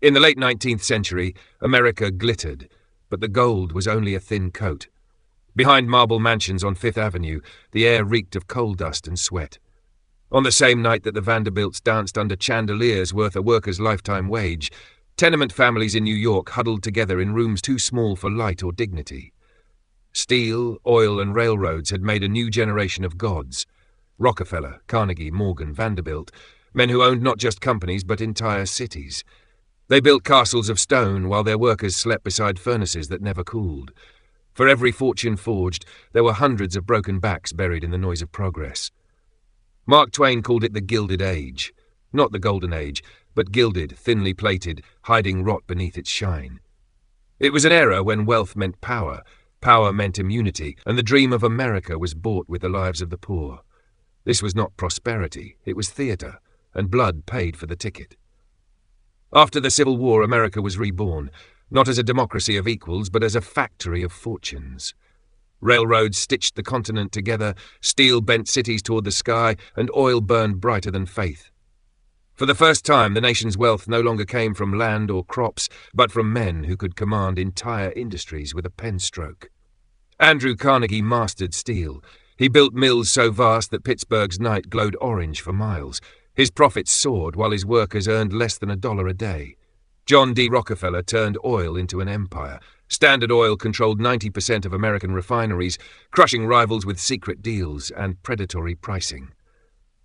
In the late 19th century, America glittered, but the gold was only a thin coat. Behind marble mansions on Fifth Avenue, the air reeked of coal dust and sweat. On the same night that the Vanderbilts danced under chandeliers worth a worker's lifetime wage, tenement families in New York huddled together in rooms too small for light or dignity. Steel, oil, and railroads had made a new generation of gods. Rockefeller, Carnegie, Morgan, Vanderbilt, men who owned not just companies but entire cities. They built castles of stone while their workers slept beside furnaces that never cooled. For every fortune forged, there were hundreds of broken backs buried in the noise of progress. Mark Twain called it the Gilded Age. Not the Golden Age, but gilded, thinly plated, hiding rot beneath its shine. It was an era when wealth meant power, power meant immunity, and the dream of America was bought with the lives of the poor. This was not prosperity, it was theatre, and blood paid for the ticket. After the Civil War, America was reborn, not as a democracy of equals, but as a factory of fortunes. Railroads stitched the continent together, steel bent cities toward the sky, and oil burned brighter than faith. For the first time, the nation's wealth no longer came from land or crops, but from men who could command entire industries with a pen stroke. Andrew Carnegie mastered steel. He built mills so vast that Pittsburgh's night glowed orange for miles. His profits soared while his workers earned less than $1 a day. John D. Rockefeller turned oil into an empire. Standard Oil controlled 90% of American refineries, crushing rivals with secret deals and predatory pricing.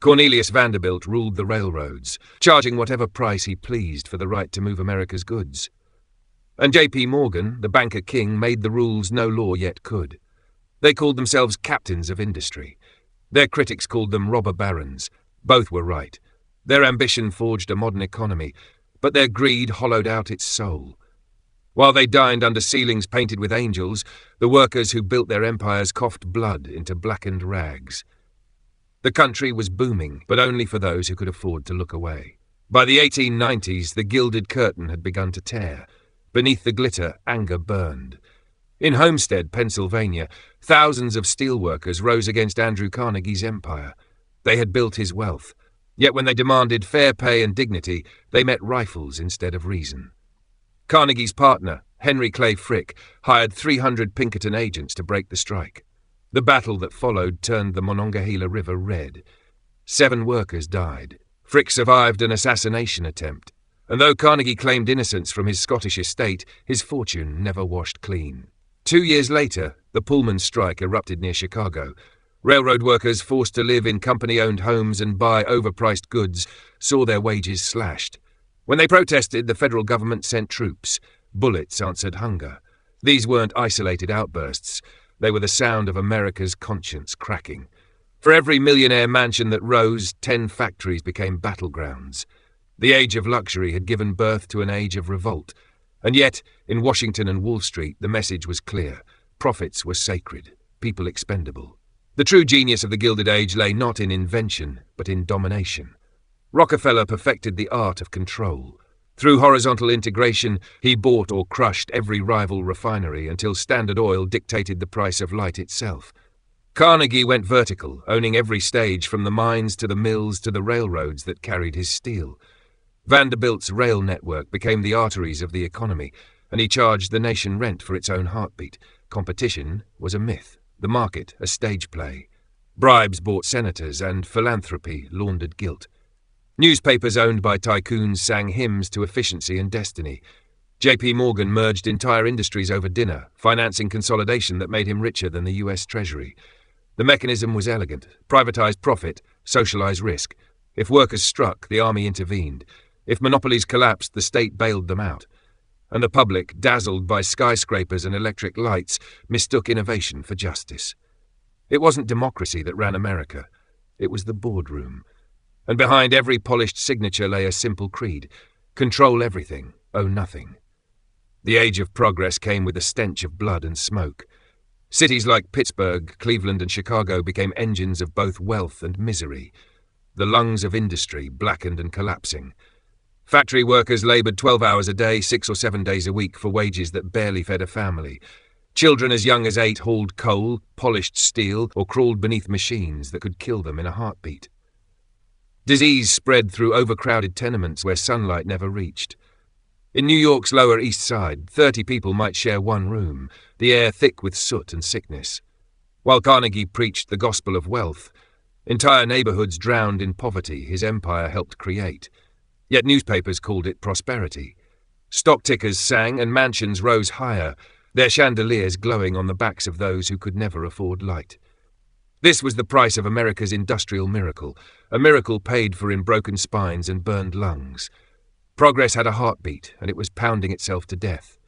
Cornelius Vanderbilt ruled the railroads, charging whatever price he pleased for the right to move America's goods. And J.P. Morgan, the banker king, made the rules no law yet could. They called themselves captains of industry. Their critics called them robber barons. Both were right. Their ambition forged a modern economy, but their greed hollowed out its soul. While they dined under ceilings painted with angels, the workers who built their empires coughed blood into blackened rags. The country was booming, but only for those who could afford to look away. By the 1890s, the gilded curtain had begun to tear. Beneath the glitter, anger burned. In Homestead, Pennsylvania, thousands of steelworkers rose against Andrew Carnegie's empire. They had built his wealth. Yet when they demanded fair pay and dignity, they met rifles instead of reason. Carnegie's partner, Henry Clay Frick, hired 300 Pinkerton agents to break the strike. The battle that followed turned the Monongahela River red. 7 workers died. Frick survived an assassination attempt, and though Carnegie claimed innocence from his Scottish estate, his fortune never washed clean. 2 years later, the Pullman strike erupted near Chicago. Railroad workers forced to live in company-owned homes and buy overpriced goods saw their wages slashed. When they protested, the federal government sent troops. Bullets answered hunger. These weren't isolated outbursts. They were the sound of America's conscience cracking. For every millionaire mansion that rose, 10 factories became battlegrounds. The age of luxury had given birth to an age of revolt. And yet, in Washington and Wall Street, the message was clear. Profits were sacred, people expendable. The true genius of the Gilded Age lay not in invention, but in domination. Rockefeller perfected the art of control. Through horizontal integration, he bought or crushed every rival refinery until Standard Oil dictated the price of light itself. Carnegie went vertical, owning every stage from the mines to the mills to the railroads that carried his steel. Vanderbilt's rail network became the arteries of the economy, and he charged the nation rent for its own heartbeat. Competition was a myth. The market, a stage play. Bribes bought senators, and philanthropy laundered guilt. Newspapers owned by tycoons sang hymns to efficiency and destiny. J.P. Morgan merged entire industries over dinner, financing consolidation that made him richer than the U.S. Treasury. The mechanism was elegant. Privatized profit, socialized risk. If workers struck, the army intervened. If monopolies collapsed, the state bailed them out. And the public, dazzled by skyscrapers and electric lights, mistook innovation for justice. It wasn't democracy that ran America. It was the boardroom. And behind every polished signature lay a simple creed: control everything, own nothing. The age of progress came with a stench of blood and smoke. Cities like Pittsburgh, Cleveland, and Chicago became engines of both wealth and misery. The lungs of industry, blackened and collapsing. Factory workers labored 12 hours a day, 6 or 7 days a week for wages that barely fed a family. Children as young as 8 hauled coal, polished steel, or crawled beneath machines that could kill them in a heartbeat. Disease spread through overcrowded tenements where sunlight never reached. In New York's Lower East Side, 30 people might share one room, the air thick with soot and sickness. While Carnegie preached the gospel of wealth, entire neighborhoods drowned in poverty his empire helped create. Yet newspapers called it prosperity. Stock tickers sang and mansions rose higher, their chandeliers glowing on the backs of those who could never afford light. This was the price of America's industrial miracle, a miracle paid for in broken spines and burned lungs. Progress had a heartbeat, and it was pounding itself to death.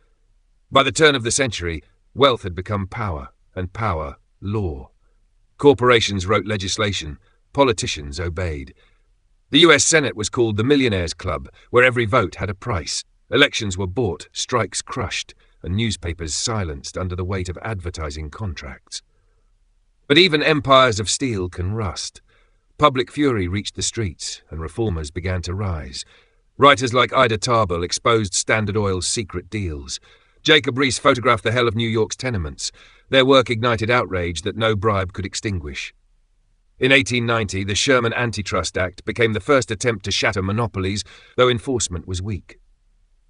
By the turn of the century, wealth had become power, and power, law. Corporations wrote legislation, politicians obeyed. The US Senate was called the Millionaires' Club, where every vote had a price. Elections were bought, strikes crushed, and newspapers silenced under the weight of advertising contracts. But even empires of steel can rust. Public fury reached the streets, and reformers began to rise. Writers like Ida Tarbell exposed Standard Oil's secret deals. Jacob Riis photographed the hell of New York's tenements. Their work ignited outrage that no bribe could extinguish. In 1890, the Sherman Antitrust Act became the first attempt to shatter monopolies, though enforcement was weak.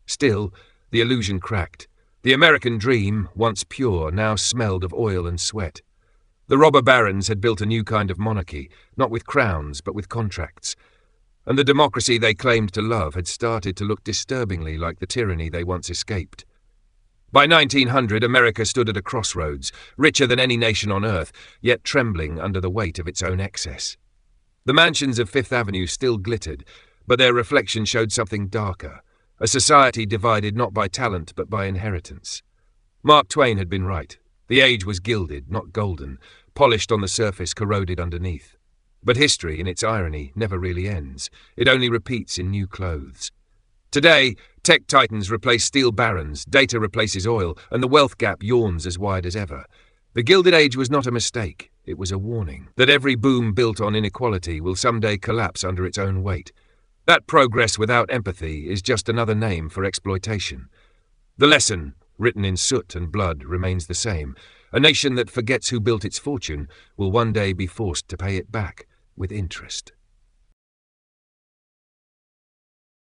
Still, the illusion cracked. The American dream, once pure, now smelled of oil and sweat. The robber barons had built a new kind of monarchy, not with crowns, but with contracts. And the democracy they claimed to love had started to look disturbingly like the tyranny they once escaped. By 1900, America stood at a crossroads, richer than any nation on earth, yet trembling under the weight of its own excess. The mansions of Fifth Avenue still glittered, but their reflection showed something darker, a society divided not by talent but by inheritance. Mark Twain had been right. The age was gilded, not golden, polished on the surface, corroded underneath. But history, in its irony, never really ends. It only repeats in new clothes. Today, tech titans replace steel barons, data replaces oil, and the wealth gap yawns as wide as ever. The Gilded Age was not a mistake. It was a warning that every boom built on inequality will someday collapse under its own weight. That progress without empathy is just another name for exploitation. The lesson, written in soot and blood, remains the same. A nation that forgets who built its fortune will one day be forced to pay it back with interest.